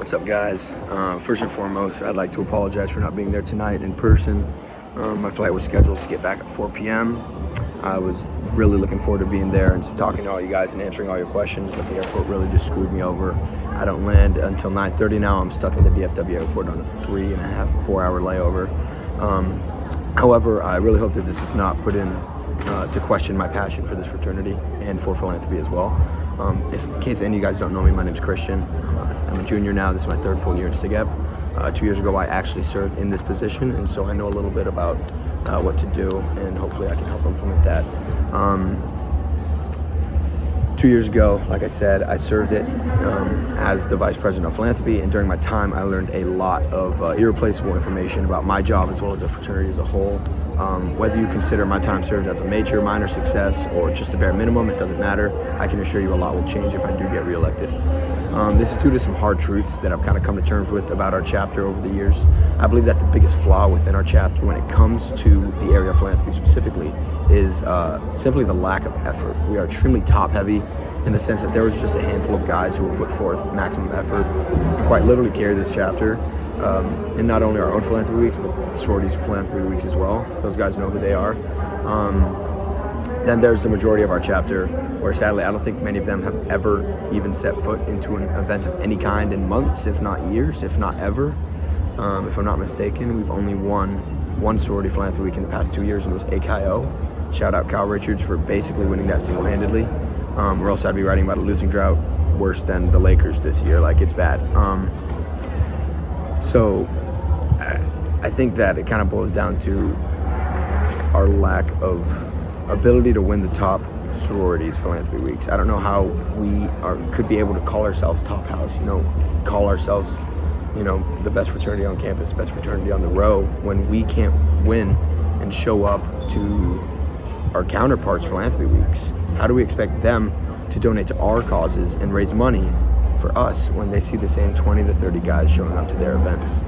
What's up, guys? First and foremost, I'd like to apologize for not being there tonight in person. My flight was scheduled to get back at 4 p.m. I was really looking forward to being there and talking to all you guys and answering all your questions, but the airport really just screwed me over. I don't land until 9:30 now. I'm stuck in the DFW airport on a 3.5, 4 hour layover. However, I really hope that this is not put in to question my passion for this fraternity and for philanthropy as well. If in case any of you guys don't know me, my name's Christian. I'm a junior now. This is my third full year in SIGEP. 2 years ago, I actually served in this position, and so I know a little bit about what to do, and hopefully I can help implement that. 2 years ago, like I said, I served it as the Vice President of Philanthropy, and during my time, I learned a lot of irreplaceable information about my job as well as the fraternity as a whole. Whether you consider my time served as a major, minor success, or just the bare minimum, it doesn't matter. I can assure you a lot will change if I do get reelected. This is due to some hard truths that I've kind of come to terms with about our chapter over the years. I believe that the biggest flaw within our chapter when it comes to the area of philanthropy specifically is simply the lack of effort. We are extremely top-heavy in the sense that there was just a handful of guys who will put forth maximum effort and quite literally carry this chapter. In not only our own philanthropy weeks, but sororities philanthropy weeks as well. Those guys know who they are. Then there's the majority of our chapter, where sadly I don't think many of them have ever even set foot into an event of any kind in months, if not years, if not ever. If I'm not mistaken, we've only won one sorority philanthropy week in the past 2 years, and it was AKIO. Shout out Kyle Richards for basically winning that single-handedly. Or else I'd be writing about a losing drought worse than the Lakers this year. Like, it's bad. So I think that it kind of boils down to our lack of ability to win the top sororities philanthropy weeks. I don't know how we could be able to call ourselves top house, call ourselves, the best fraternity on campus, best fraternity on the row, when we can't win and show up to our counterparts philanthropy weeks. How do we expect them to donate to our causes and raise money for us when they see the same 20 to 30 guys showing up to their events?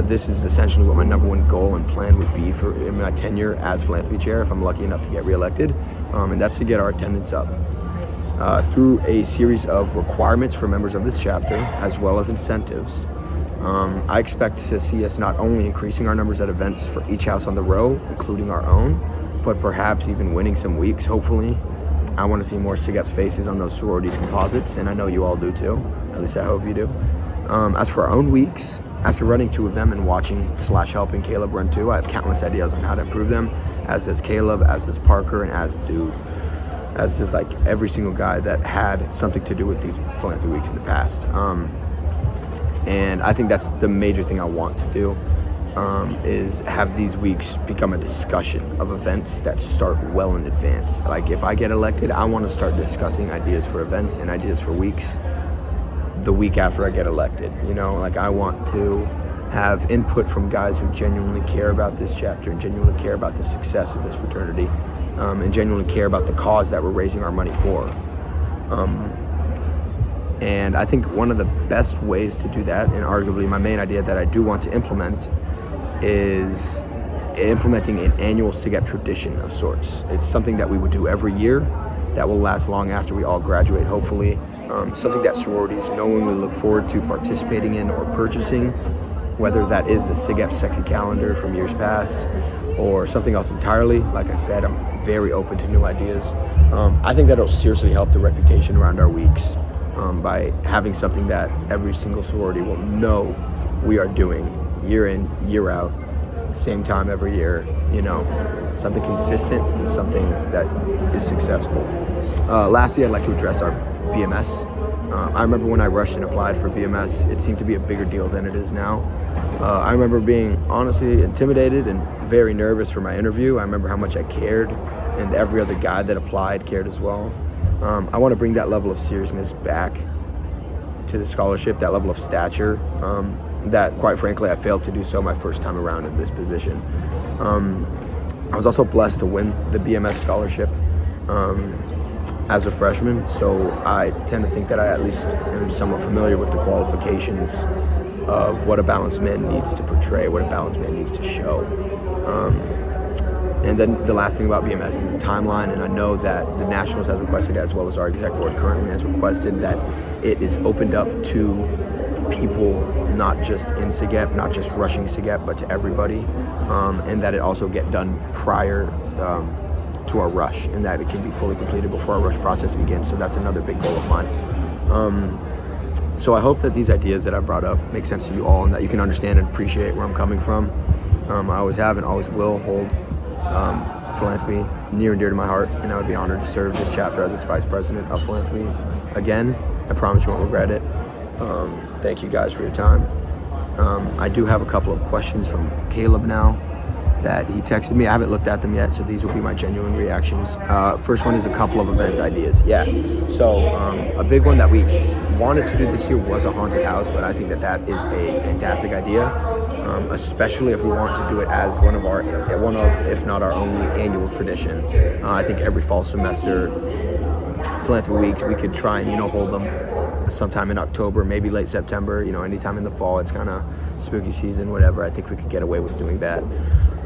This is essentially what my number one goal and plan would be for in my tenure as philanthropy chair if I'm lucky enough to get reelected, and that's to get our attendance up. Through a series of requirements for members of this chapter, as well as incentives, I expect to see us not only increasing our numbers at events for each house on the row, including our own, but perhaps even winning some weeks, hopefully. I want to see more SIGEP's faces on those sororities composites, and I know you all do too. At least I hope you do. As for our own weeks, after running 2 of them and watching/helping Caleb run 2, I have countless ideas on how to improve them, as does Caleb, as does Parker, and as does like every single guy that had something to do with these philanthropy weeks in the past. And I think that's the major thing I want to do, is have these weeks become a discussion of events that start well in advance. Like, if I get elected, I want to start discussing ideas for events and ideas for weeks the week after I get elected. I want to have input from guys who genuinely care about this chapter and genuinely care about the success of this fraternity, and genuinely care about the cause that we're raising our money for. And I think one of the best ways to do that, and arguably my main idea that I do want to implement, is implementing an annual SIGEP tradition of sorts. It's something that we would do every year that will last long after we all graduate, hopefully. Something that sororities knowingly look forward to participating in or purchasing, whether that is the SIGEP Sexy Calendar from years past or something else entirely. Like I said, I'm very open to new ideas. I think that'll seriously help the reputation around our weeks by having something that every single sorority will know we are doing year in, year out, same time every year, something consistent and something that is successful. Lastly, I'd like to address our BMS. I remember when I rushed and applied for BMS, it seemed to be a bigger deal than it is now. I remember being honestly intimidated and very nervous for my interview. I remember how much I cared, and every other guy that applied cared as well. I want to bring that level of seriousness back to the scholarship, that level of stature, that quite frankly I failed to do so my first time around in this position. I was also blessed to win the BMS scholarship as a freshman, so I tend to think that I at least am somewhat familiar with the qualifications of what a balanced man needs to portray, what a balanced man needs to show. And then the last thing about BMS is the timeline, and I know that the Nationals has requested, as well as our exec board currently has requested, that it is opened up to people, not just in SIGEP, not just rushing SIGEP, but to everybody, and that it also get done prior to our rush, and that it can be fully completed before our rush process begins. So that's another big goal of mine. So I hope that these ideas that I brought up make sense to you all, and that you can understand and appreciate where I'm coming from. I always have and always will hold philanthropy near and dear to my heart, and I would be honored to serve this chapter as its vice president of philanthropy again. I promise you won't regret it. Thank you guys for your time. I do have a couple of questions from Caleb now that he texted me. I haven't looked at them yet, so these will be my genuine reactions. First one is a couple of event ideas. Yeah, so a big one that we wanted to do this year was a haunted house, but I think that that is a fantastic idea, especially if we want to do it as one of, if not our only annual tradition. I think every fall semester, philanthropy weeks, we could try and, hold them sometime in October, maybe late September, anytime in the fall. It's kind of spooky season, whatever. I think we could get away with doing that.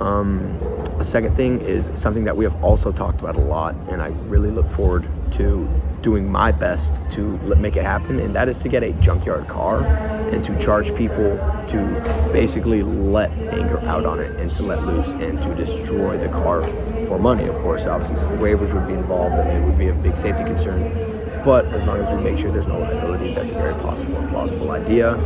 A second thing is something that we have also talked about a lot, and I really look forward to doing my best to make it happen, and that is to get a junkyard car and to charge people to basically let anger out on it and to let loose and to destroy the car for money. Of course, obviously waivers would be involved and it would be a big safety concern, but as long as we make sure there's no liabilities, that's a very possible and plausible idea.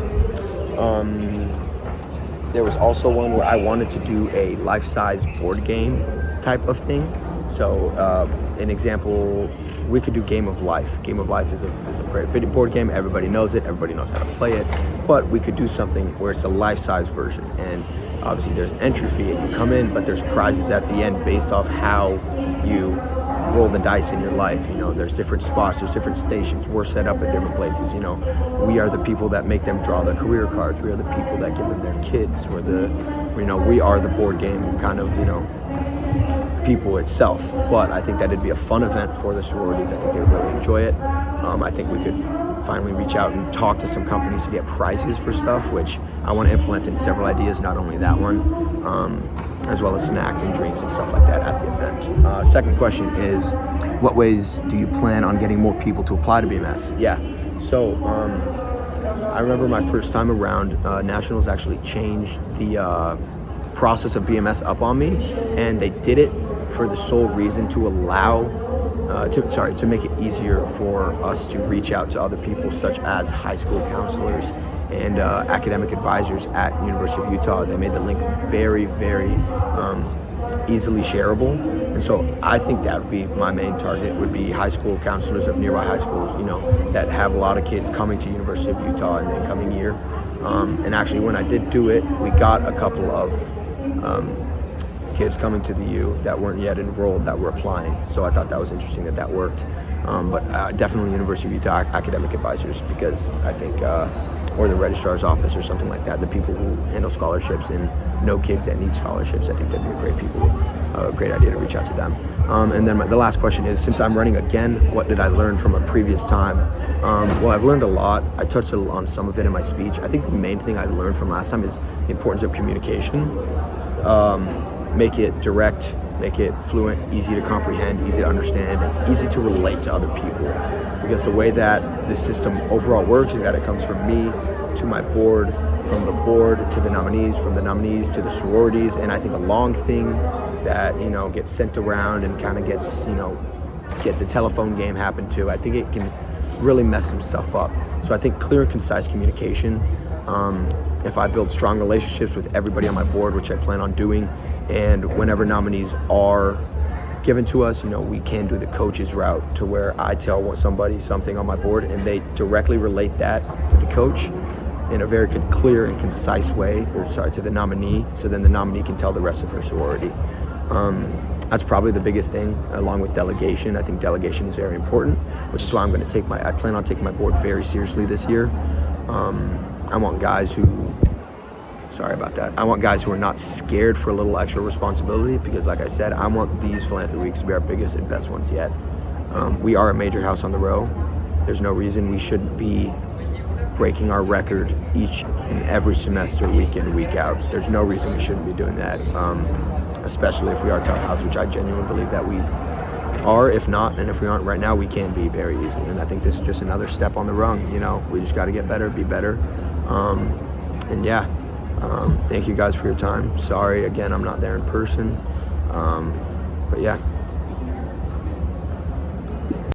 There was also one where I wanted to do a life-size board game type of thing. So an example, we could do Game of Life. Game of Life is a great video board game. Everybody knows it. Everybody knows how to play it. But we could do something where it's a life-size version. And obviously there's an entry fee and you come in, but there's prizes at the end based off how you roll the dice in your life. There's different spots, there's different stations. We're set up at different places. We are the people that make them draw the career cards. We are the people that give them their kids. We are the board game kind of, people itself. But I think that it'd be a fun event for the sororities. I think they would really enjoy it. I think we could finally reach out and talk to some companies to get prizes for stuff, which I want to implement in several ideas, not only that one, as well as snacks and drinks and stuff like that at the event. Second question is, what ways do you plan on getting more people to apply to BMS? Yeah, so I remember my first time around, Nationals actually changed the process of BMS up on me, and they did it for the sole reason to allow, to make it easier for us to reach out to other people, such as high school counselors and academic advisors at University of Utah. They made the link very, very easily shareable. And so I think that would be my main target, would be high school counselors of nearby high schools, that have a lot of kids coming to University of Utah in the incoming year. And actually when I did do it, we got a couple of kids coming to the U that weren't yet enrolled that were applying. So I thought that was interesting that worked. But definitely University of Utah academic advisors, because I think, or the registrar's office or something like that, the people who handle scholarships and know kids that need scholarships. I think that'd be a great idea to reach out to them. And then the last question is, since I'm running again, what did I learn from a previous time? Well, I've learned a lot. I touched on some of it in my speech. I think the main thing I learned from last time is the importance of communication. Make it direct, make it fluent, easy to comprehend, easy to understand, and easy to relate to other people. Because the way that the system overall works is that it comes from me to my board, from the board to the nominees, from the nominees to the sororities. And I think a long thing that, gets sent around and kind of gets, get the telephone game happen too, I think it can really mess some stuff up. So I think clear and concise communication, if I build strong relationships with everybody on my board, which I plan on doing, and whenever nominees are given to us, we can do the coach's route, to where I tell somebody something on my board and they directly relate that to the coach in a very clear and concise way, to the nominee, so then the nominee can tell the rest of her sorority. That's probably the biggest thing, along with delegation. I think delegation is very important, which is why I plan on taking my board very seriously this year. I want guys who are not scared for a little extra responsibility, because like I said, I want these philanthropy weeks to be our biggest and best ones yet. We are a major house on the row. There's no reason we shouldn't be breaking our record each and every semester, week in, week out. There's no reason we shouldn't be doing that, especially if we are top house, which I genuinely believe that we are. If not, and if we aren't right now, we can be very easily. And I think this is just another step on the rung. We just got to get better, be better. And yeah, thank you guys for your time. Sorry again, I'm not there in person, but yeah.